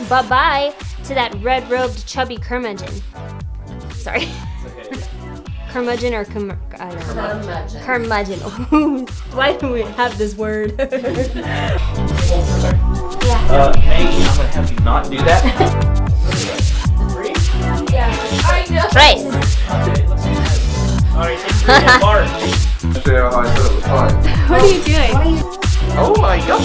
bye-bye to that red-robed, chubby curmudgeon. Sorry. It's okay. Curmudgeon or I don't know. Curmudgeon. Why do we have this word? May, I'm gonna have you not do that. 3? Yeah. I know. Race. Okay, let's do that. Alright, take 3 and march. Show you how I said it was fine. What are you doing? Oh my god!